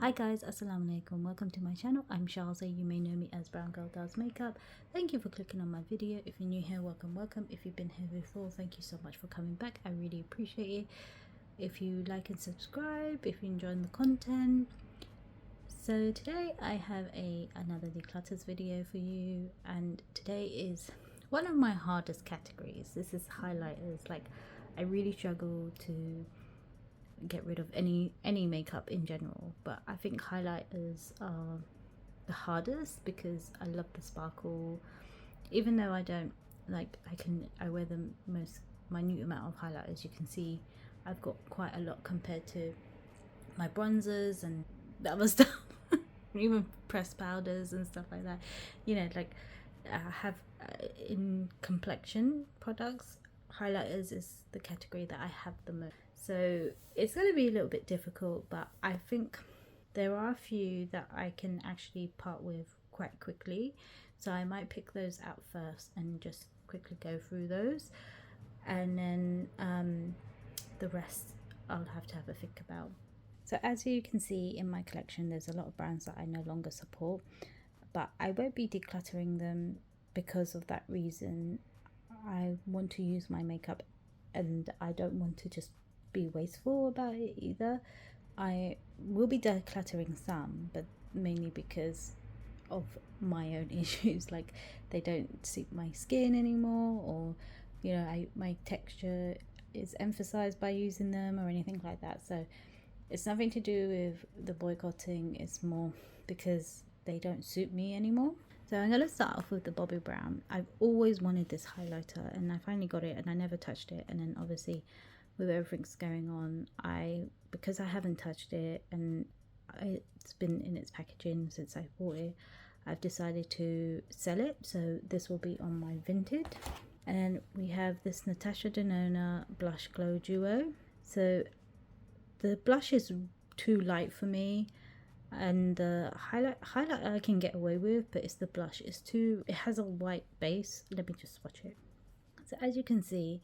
Hi guys, assalamu alaikum, welcome to my channel. I'm Shalza, you may know me as Brown Girl Does Makeup. Thank you for clicking on my video. If you're new here, welcome. If you've been here before, thank you so much for coming back. I really appreciate it. If you like and subscribe, if you're enjoying the content. So today I have another declutters video for you, and today is one of my hardest categories. This is highlighters. Like, I really struggle to get rid of any makeup in general, but I think highlighters are the hardest because I love the sparkle. Even though I don't like, I wear the most minute amount of highlighters. You can see I've got quite a lot compared to my bronzers and the other stuff, even pressed powders and stuff like that. You know, like I have in complexion products, highlighters is the category that I have the most. So it's going to be a little bit difficult, but I think there are a few that I can actually part with quite quickly. So I might pick those out first and just quickly go through those, and then the rest I'll have to have a think about. So as you can see in my collection, there's a lot of brands that I no longer support, but I won't be decluttering them because of that reason. I want to use my makeup and I don't want to just be wasteful about it either. I will be decluttering some, but mainly because of my own issues, like they don't suit my skin anymore, or you know, my texture is emphasized by using them or anything like that. So it's nothing to do with the boycotting, it's more because they don't suit me anymore. So I'm going to start off with the Bobbi Brown. I've always wanted this highlighter and I finally got it, and I never touched it. And then obviously with everything's going on, because I haven't touched it and it's been in its packaging since I bought it, I've decided to sell it. So this will be on my Vinted. And then we have this Natasha Denona Blush Glow Duo. So the blush is too light for me, and the highlight I can get away with, but it's the blush. It has a white base. Let me just swatch it. So as you can see,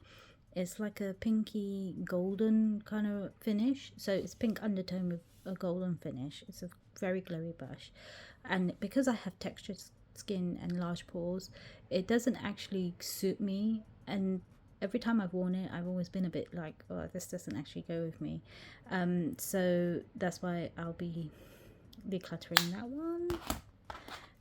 it's like a pinky golden kind of finish. So it's pink undertone with a golden finish. It's a very glowy blush, and because I have textured skin and large pores, it doesn't actually suit me. And every time I've worn it, I've always been a bit like, oh, this doesn't actually go with me. So that's why I'll be decluttering that one.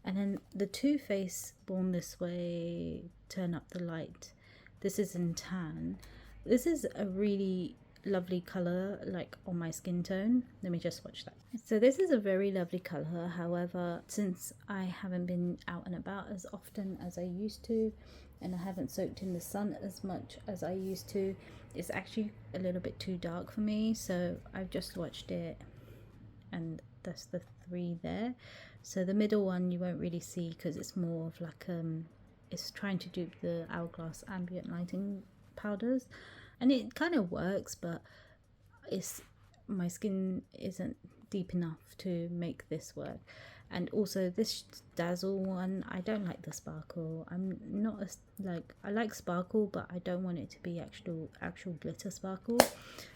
And then the Too Faced Born This Way Turn Up the Light. This is in tan. This is a really lovely color, like on my skin tone. Let me just swatch that. So this is a very lovely color. However, since I haven't been out and about as often as I used to, and I haven't soaked in the sun as much as I used to, it's actually a little bit too dark for me. So I've just swatched it, and that's the 3 there. So the middle one you won't really see because it's more of like it's trying to dupe the Hourglass ambient lighting powders, and it kind of works, but my skin isn't deep enough to make this work. And also this Dazzle one, I don't like the sparkle. I'm not I like sparkle, but I don't want it to be actual glitter sparkle.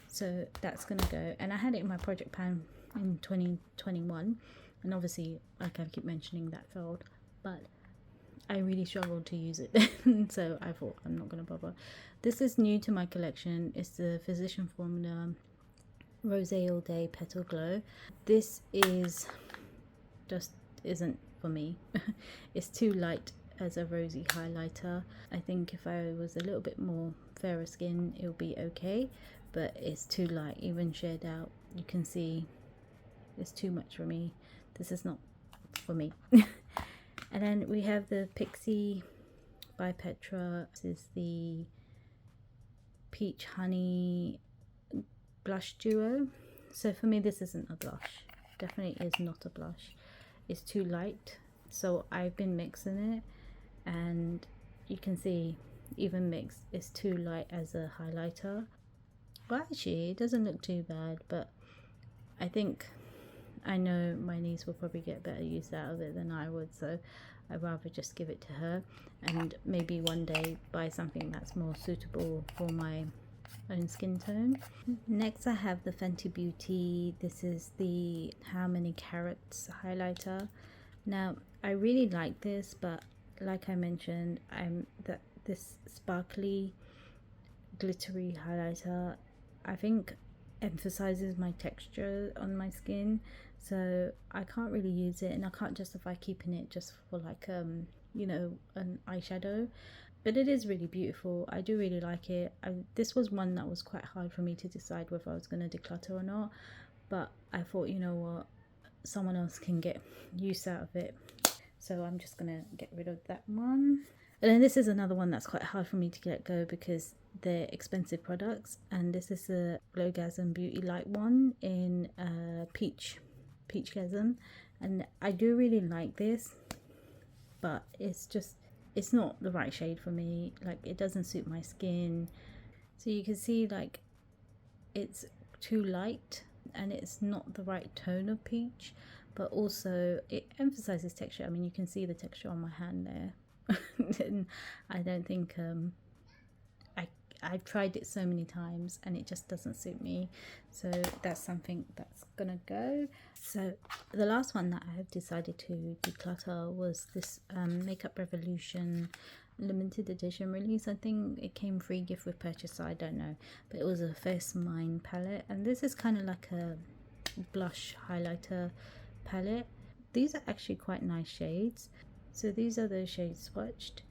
So that's gonna go. And I had it in my project pan in 2021, and obviously, like I keep mentioning, that failed, but I really struggled to use it. So I thought, I'm not gonna bother. This is new to my collection. It's the Physician Formula Rosé All Day Petal Glow. This isn't for me. It's too light as a rosy highlighter. I think if I was a little bit more fairer skin, it would be okay, but it's too light. Even shared out, you can see it's too much for me. This is not for me. And then we have the Pixie by Petra. This is the Peach Honey Blush Duo. So for me, this isn't a blush. Definitely is not a blush. It's too light. So I've been mixing it, and you can see even mixed, it's too light as a highlighter. Well, actually, it doesn't look too bad, but I know my niece will probably get better use out of it than I would, so I'd rather just give it to her, and maybe one day buy something that's more suitable for my own skin tone. Next I have the Fenty Beauty. This is the How Many Carats highlighter. Now I really like this, but like I mentioned, this sparkly glittery highlighter I think emphasizes my texture on my skin, so I can't really use it, and I can't justify keeping it just for like you know, an eyeshadow. But it is really beautiful. I do really like it. This was one that was quite hard for me to decide whether I was going to declutter or not, but I thought, you know what, someone else can get use out of it, so I'm just gonna get rid of that one. And then this is another one that's quite hard for me to let go because they're expensive products, and this is the Glowgasm Beauty Light one in Peachgasm, and I do really like this, but it's not the right shade for me. Like, it doesn't suit my skin. So you can see like it's too light and it's not the right tone of peach, but also it emphasizes texture. I mean, you can see the texture on my hand there. And I don't think I've tried it so many times and it just doesn't suit me, so that's something that's gonna go. So the last one that I have decided to declutter was this Makeup Revolution limited edition release. I think it came free gift with purchase, so I don't know, but it was a First Mine palette, and this is kind of like a blush highlighter palette. These are actually quite nice shades. So these are the shades swatched,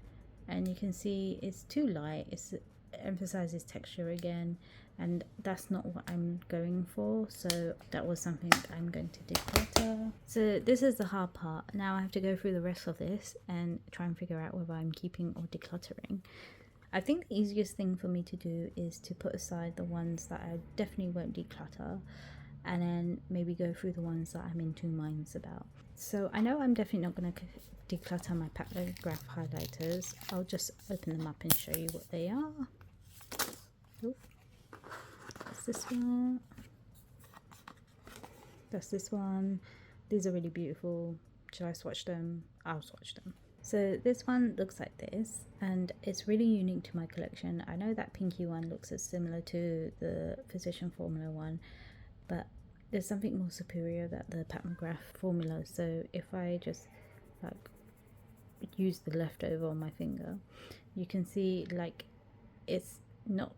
and you can see it's too light. It emphasizes texture again, and that's not what I'm going for, so that was something I'm going to declutter. So this is the hard part. Now I have to go through the rest of this and try and figure out whether I'm keeping or decluttering. I think the easiest thing for me to do is to put aside the ones that I definitely won't declutter, and then maybe go through the ones that I'm in two minds about. So I know I'm definitely not going to declutter my Pat McGrath highlighters. I'll just open them up and show you what they are. Ooh. That's this one. That's this one. These are really beautiful. Should I swatch them? I'll swatch them. So this one looks like this, and it's really unique to my collection. I know that pinky one looks as similar to the Physician Formula one, but there's something more superior about the Pat McGrath formula. So if I just like use the leftover on my finger, you can see like it's not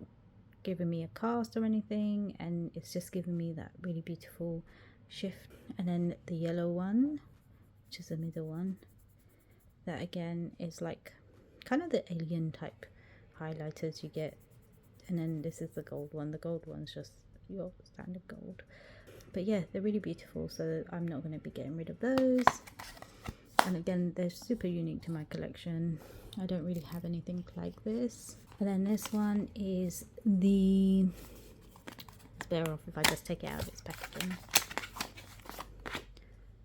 giving me a cast or anything, and it's just giving me that really beautiful shift. And then the yellow one, which is the middle one, that again is like kind of the alien type highlighters you get. And then this is the gold one. The gold one's just your standard gold. But yeah, they're really beautiful, so I'm not going to be getting rid of those. And again, they're super unique to my collection. I don't really have anything like this. And then this one is the, it's better off if I just take it out of its packaging.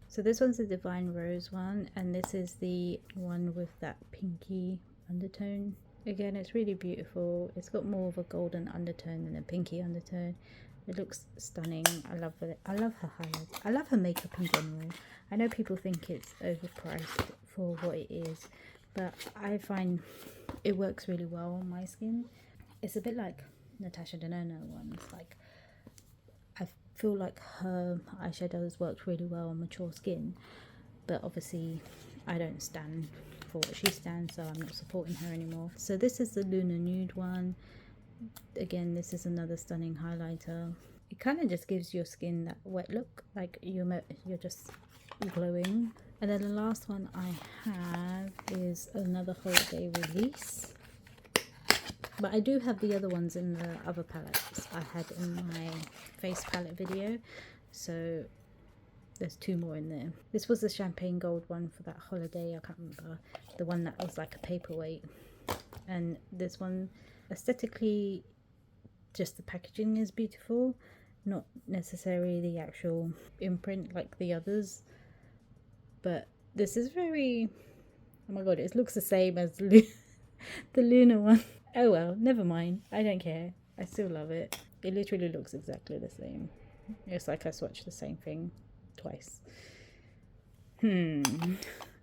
So this one's the Divine Rose one, and this is the one with that pinky undertone. Again, it's really beautiful. It's got more of a golden undertone than a pinky undertone. It looks stunning. I love it. I love her highlights. I love her makeup in general. I know people think it's overpriced for what it is, but I find it works really well on my skin. It's a bit like Natasha Denona ones. Like, I feel like her eyeshadows worked really well on mature skin, but obviously I don't stand for what she stands, so I'm not supporting her anymore. So this is the Lunar Nude one. Again, this is another stunning highlighter. It kind of just gives your skin that wet look, like you're just glowing. And then the last one I have is another holiday release, but I do have the other ones in the other palettes I had in my face palette video, so there's two more in there. This was the champagne gold one for that holiday. I can't remember, the one that was like a paperweight. And this one, aesthetically, just the packaging is beautiful, not necessarily the actual imprint like the others. But this is very, oh my god, it looks the same as the Luna one. Oh well, never mind, I don't care, I still love it. It literally looks exactly the same. It's like I swatched the same thing twice. I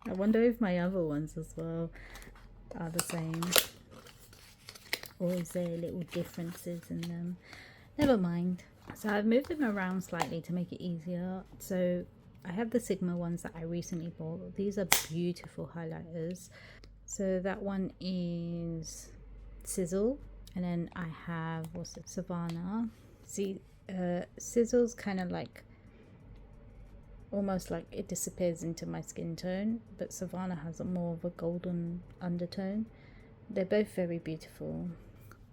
wonder if my other ones as well are the same. or is there little differences in them? Never mind. So I've moved them around slightly to make it easier. So I have the Sigma ones that I recently bought. These are beautiful highlighters. So that one is Sizzle, and then I have, what's it, Savannah. See, Sizzle's kind of like almost like it disappears into my skin tone, but Savannah has a more of a golden undertone. They're both very beautiful.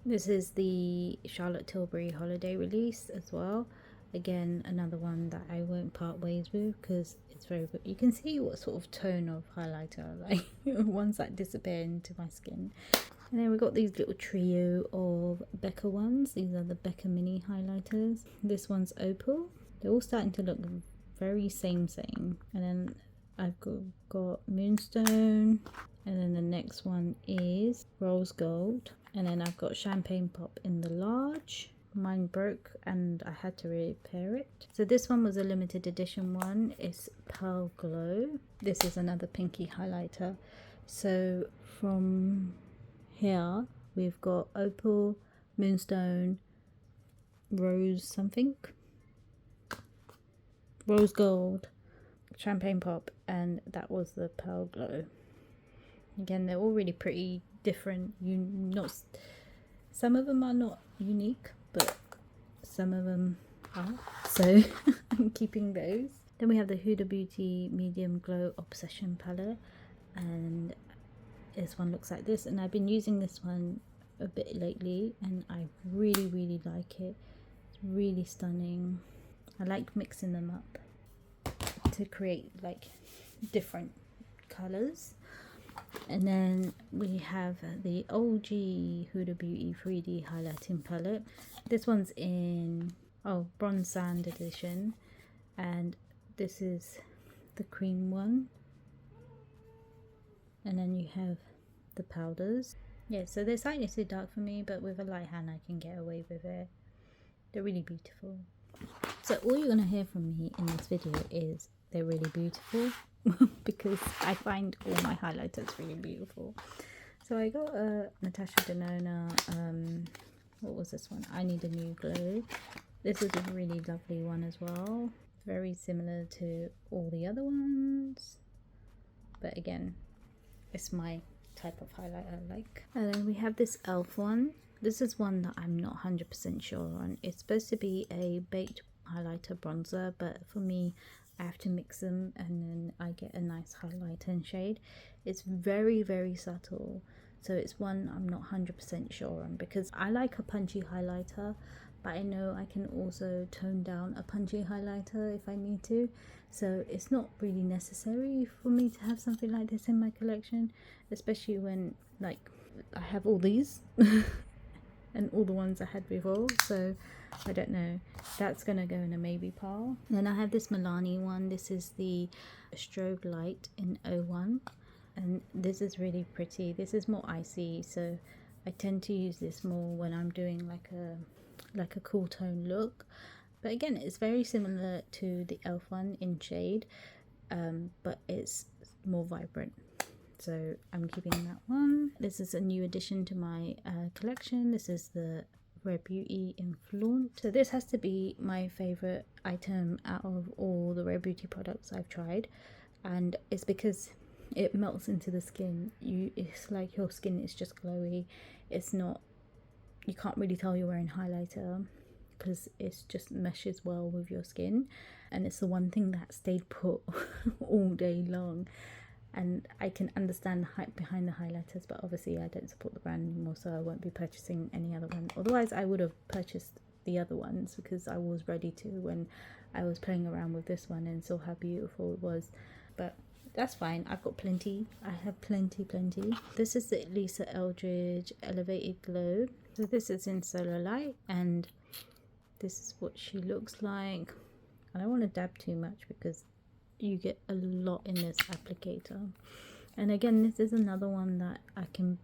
This is the Charlotte Tilbury holiday release as well. Again, another one that I won't part ways with because it's very good. You can see what sort of tone of highlighter, like ones that disappear into my skin. And then we've got these little trio of Becca ones. These are the Becca mini highlighters. This one's Opal. They're all starting to look very same. And then I've got Moonstone. And then the next one is Rose Gold. And then I've got Champagne Pop in the large. Mine broke and I had to repair it. So this one was a limited edition one. It's Pearl Glow. This is another pinky highlighter. So from here we've got Opal, Moonstone, Rose something, Rose Gold, Champagne Pop, and that was the Pearl Glow. Again, they're all really pretty different. Some of them are not unique, but some of them are, so I'm keeping those. Then we have the Huda Beauty Medium Glow Obsession palette, and this one looks like this, and I've been using this one a bit lately and I really like it. It's really stunning. I like mixing them up to create like different colors. And then we have the OG Huda Beauty 3D highlighting palette. This one's in bronze sand edition, and this is the cream one. And then you have the powders. Yeah, so they're slightly too dark for me, but with a light hand I can get away with it. They're really beautiful. So all you're gonna hear from me in this video is they're really beautiful because I find all my highlighters really beautiful. So I got a Natasha Denona, what was this one? I Need a New Glow. This is a really lovely one as well. Very similar to all the other ones, but again, it's my type of highlighter I like. And then we have this e.l.f. one. This is one that I'm not 100% sure on. It's supposed to be a baked highlighter bronzer, but for me I have to mix them and then I get a nice highlighter and shade. It's very subtle, so it's one I'm not 100% sure on because I like a punchy highlighter, but I know I can also tone down a punchy highlighter if I need to. So it's not really necessary for me to have something like this in my collection, especially when like I have all these and all the ones I had before. So I don't know, that's gonna go in a maybe pile. Then I have this Milani one. This is the Strobe Light in 01, and this is really pretty. This is more icy, so I tend to use this more when I'm doing like a cool tone look. But again, it's very similar to the e.l.f. one in shade, but it's more vibrant, so I'm keeping that one. This is a new addition to my collection. This is the Rare Beauty in Flaunt. So this has to be my favorite item out of all the Rare Beauty products I've tried, and it's because it melts into the skin. It's like your skin is just glowy. It's not, you can't really tell you're wearing highlighter because it's just meshes well with your skin, and it's the one thing that stayed put all day long. And I can understand the hype behind the highlighters, but obviously I don't support the brand anymore, so I won't be purchasing any other one. Otherwise I would have purchased the other ones because I was ready to when I was playing around with this one and saw how beautiful it was. But that's fine, I've got plenty. I have plenty. This is the Lisa Eldridge Elevated Glow. So this is in Solar Light, and this is what she looks like. I don't want to dab too much because you get a lot in this applicator. And again, this is another one that I can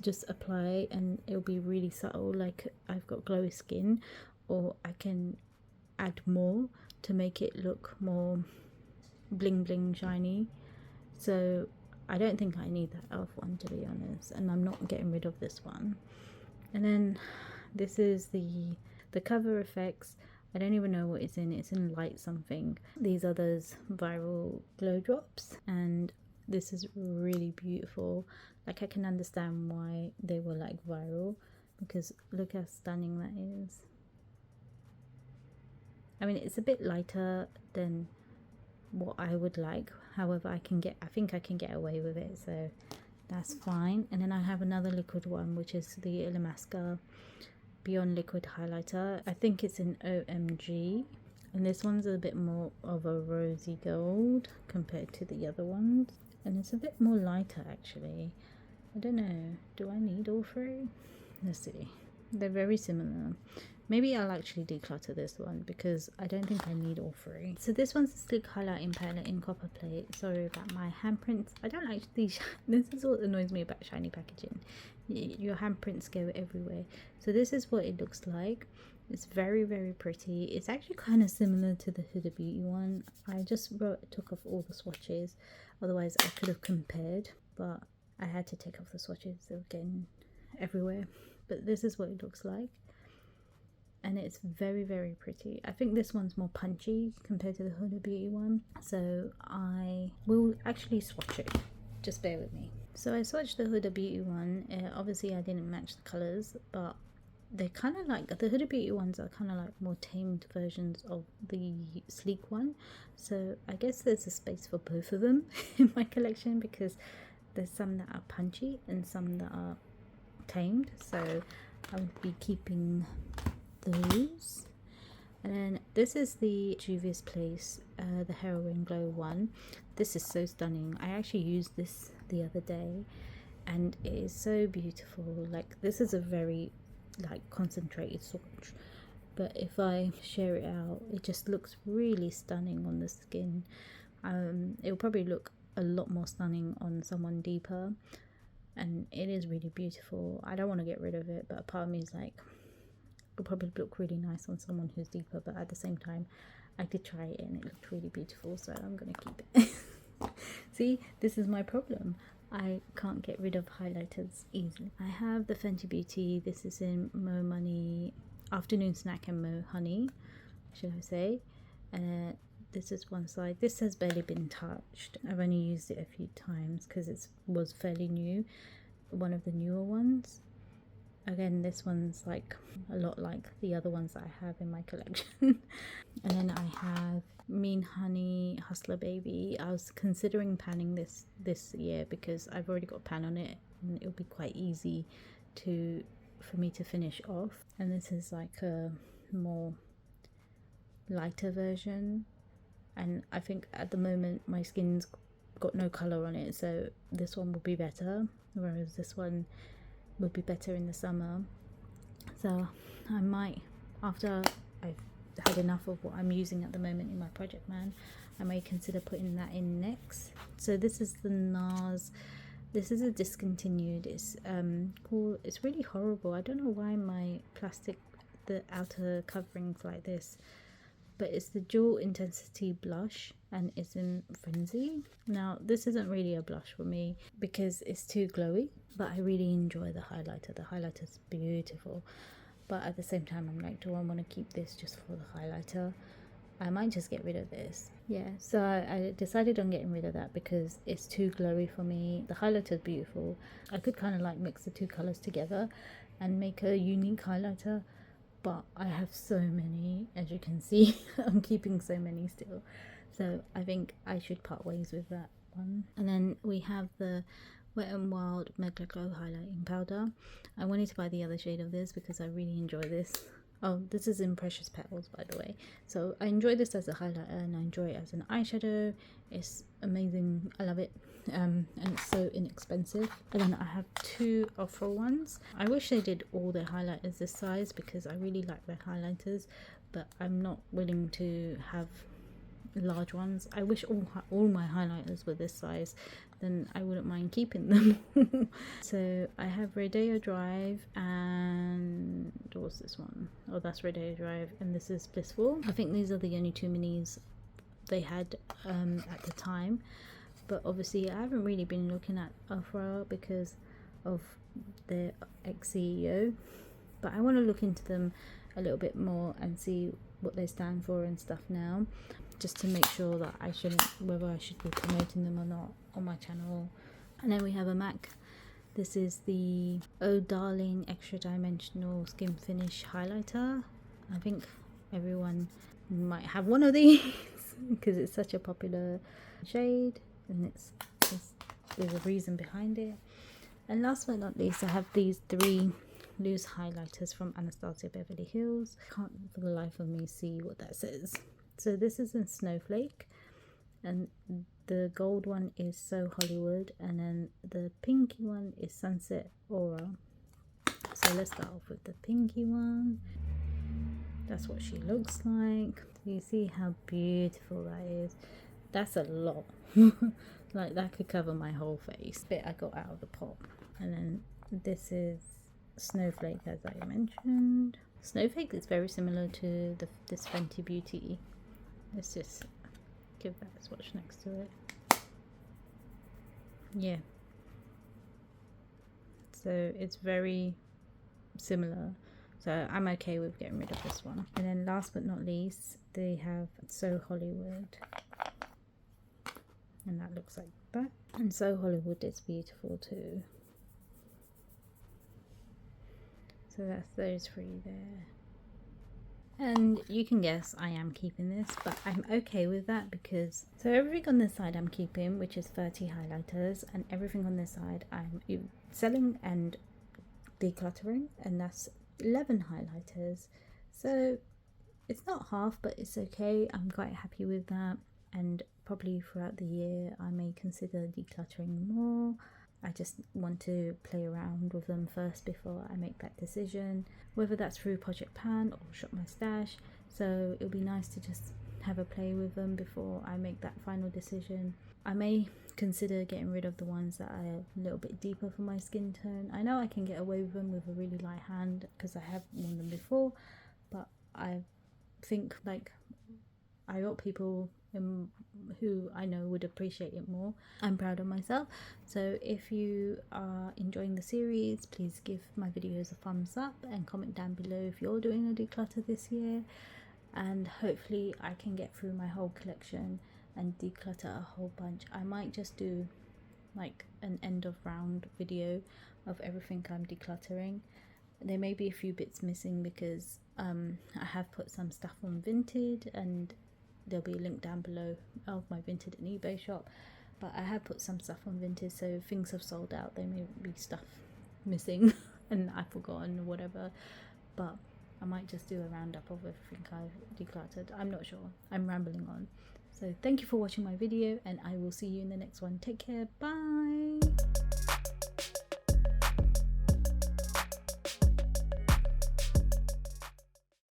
just apply and it'll be really subtle, like I've got glowy skin, or I can add more to make it look more bling shiny. So I don't think I need that e.l.f. one, to be honest, and I'm not getting rid of this one. And then this is the cover effects. I don't even know what it's in. It's in light something. These are those viral glow drops, and this is really beautiful. Like, I can understand why they were like viral, because look how stunning that is. I mean, it's a bit lighter than what I would like. However, I think I can get away with it, so that's fine. And then I have another liquid one, which is the Illamasqua Beyond Liquid Highlighter. I think it's in OMG, and this one's a bit more of a rosy gold compared to the other ones, and it's a bit more lighter actually. I don't know, do I need all three? Let's see. They're very similar. Maybe I'll actually declutter this one because I don't think I need all three. So this one's a sleek highlighting palette in copper plate. Sorry about my handprints. I don't like these. This is what annoys me about shiny packaging. Your handprints go everywhere. So this is what it looks like. It's very, very pretty. It's actually kind of similar to the Huda Beauty one. I just took off all the swatches. Otherwise I could have compared, but I had to take off the swatches. They were getting everywhere. But this is what it looks like. And it's very, very pretty. I think this one's more punchy compared to the Huda Beauty one. So I will actually swatch it. Just bear with me. So I swatched the Huda Beauty one. Obviously I didn't match the colours, but they're kind of like, the Huda Beauty ones are kind of like more tamed versions of the sleek one. So I guess there's a space for both of them in my collection, because there's some that are punchy and some that are tamed. So I would be keeping those. And then this is the Juvia's Place, the Heroin Glow one. This is so stunning. I actually used this the other day and it is so beautiful. Like, this is a very like concentrated swatch, but if I share it out, it just looks really stunning on the skin. It will probably look a lot more stunning on someone deeper, and it is really beautiful. I don't want to get rid of it, but a part of me is like, it'll probably look really nice on someone who's deeper, but at the same time I did try it and it looked really beautiful, so I'm gonna keep it. See, this is my problem. I can't get rid of highlighters easily. I have the Fenty Beauty. This is in Mo Money Afternoon Snack and Mo Honey, should I say. This is one side. This has barely been touched. I've only used it a few times because it was fairly new, one of the newer ones. Again, this one's like a lot like the other ones that I have in my collection. And then I have Mean Honey Hustler Baby. I was considering panning this year because I've already got a pan on it and it'll be quite easy for me to finish off. And this is like a more lighter version, and I think at the moment my skin's got no colour on it, so this one will be better, whereas this one would be better in the summer. So I might, after I've had enough of what I'm using at the moment in my project man, I may consider putting that in next. So this is the NARS. This is a discontinued. It's cool. It's really horrible. I don't know why my plastic, the outer covering's like this, but it's the Dual Intensity Blush and it's in Frenzy. Now this isn't really a blush for me because it's too glowy, but I really enjoy the highlighter. The highlighter's beautiful, but at the same time I'm like, do I want to keep this just for the highlighter? I might just get rid of this. Yeah, so I decided on getting rid of that because it's too glowy for me. The highlighter's beautiful. I could kind of like mix the two colors together and make a unique highlighter, but I have so many, as you can see. I'm keeping so many still, so I think I should part ways with that one. And then we have the Wet n Wild Mega Glow Highlighting Powder. I wanted to buy the other shade of this because I really enjoy this. Oh, this is in Precious Petals, by the way. So I enjoy this as a highlighter and I enjoy it as an eyeshadow. It's amazing. I love it. And it's so inexpensive. And then I have two Ofra ones. I wish they did all their highlighters this size because I really like their highlighters, but I'm not willing to have large ones. I wish all my highlighters were this size, then I wouldn't mind keeping them. So I have Rodeo Drive and what's this one? Oh, that's Rodeo Drive, and this is Blissful. I think these are the only two minis they had at the time, but obviously I haven't really been looking at Ofra because of their ex-CEO. but I want to look into them a little bit more and see what they stand for and stuff now, just to make sure that whether I should be promoting them or not on my channel. And then we have a MAC. This is the Oh Darling Extra Dimensional Skin Finish Highlighter. I think everyone might have one of these because it's such a popular shade, and there's a reason behind it. And last but not least, I have these 3 loose highlighters from Anastasia Beverly Hills. Can't for the life of me see what that says. So this is in Snowflake, and the gold one is So Hollywood, and then the pinky one is Sunset Aura. So let's start off with the pinky one. That's what she looks like. You see how beautiful that is? That's a lot. Like that could cover my whole face. Bit I got out of the pot. And then this is Snowflake, as I mentioned. Snowflake is very similar to this Fenty Beauty. Let's just give that a swatch next to it. Yeah. So it's very similar. So I'm okay with getting rid of this one. And then last but not least, they have So Hollywood. And that looks like that. And So Hollywood is beautiful too. So that's those 3 there. And you can guess I am keeping this, but I'm okay with that because so everything on this side I'm keeping, which is 30 highlighters, and everything on this side I'm selling and decluttering, and that's 11 highlighters. So it's not half, but it's okay. I'm quite happy with that, and probably throughout the year I may consider decluttering more. I just want to play around with them first before I make that decision, whether that's through Project Pan or Shop My Stash. So it'll be nice to just have a play with them before I make that final decision. I may consider getting rid of the ones that are a little bit deeper for my skin tone. I know I can get away with them with a really light hand because I have worn them before, but I think like I got people who I know would appreciate it more. I'm proud of myself. So if you are enjoying the series, please give my videos a thumbs up and comment down below if you're doing a declutter this year, and hopefully I can get through my whole collection and declutter a whole bunch. I might just do like an end of round video of everything I'm decluttering. There may be a few bits missing because I have put some stuff on Vinted, and there'll be a link down below of my Vinted and eBay shop, but I have put some stuff on Vinted, so things have sold out. There may be stuff missing and I've forgotten or whatever, but I might just do a roundup of everything I've decluttered. I'm not sure. I'm rambling on. So thank you for watching my video, and I will see you in the next one. Take care. Bye.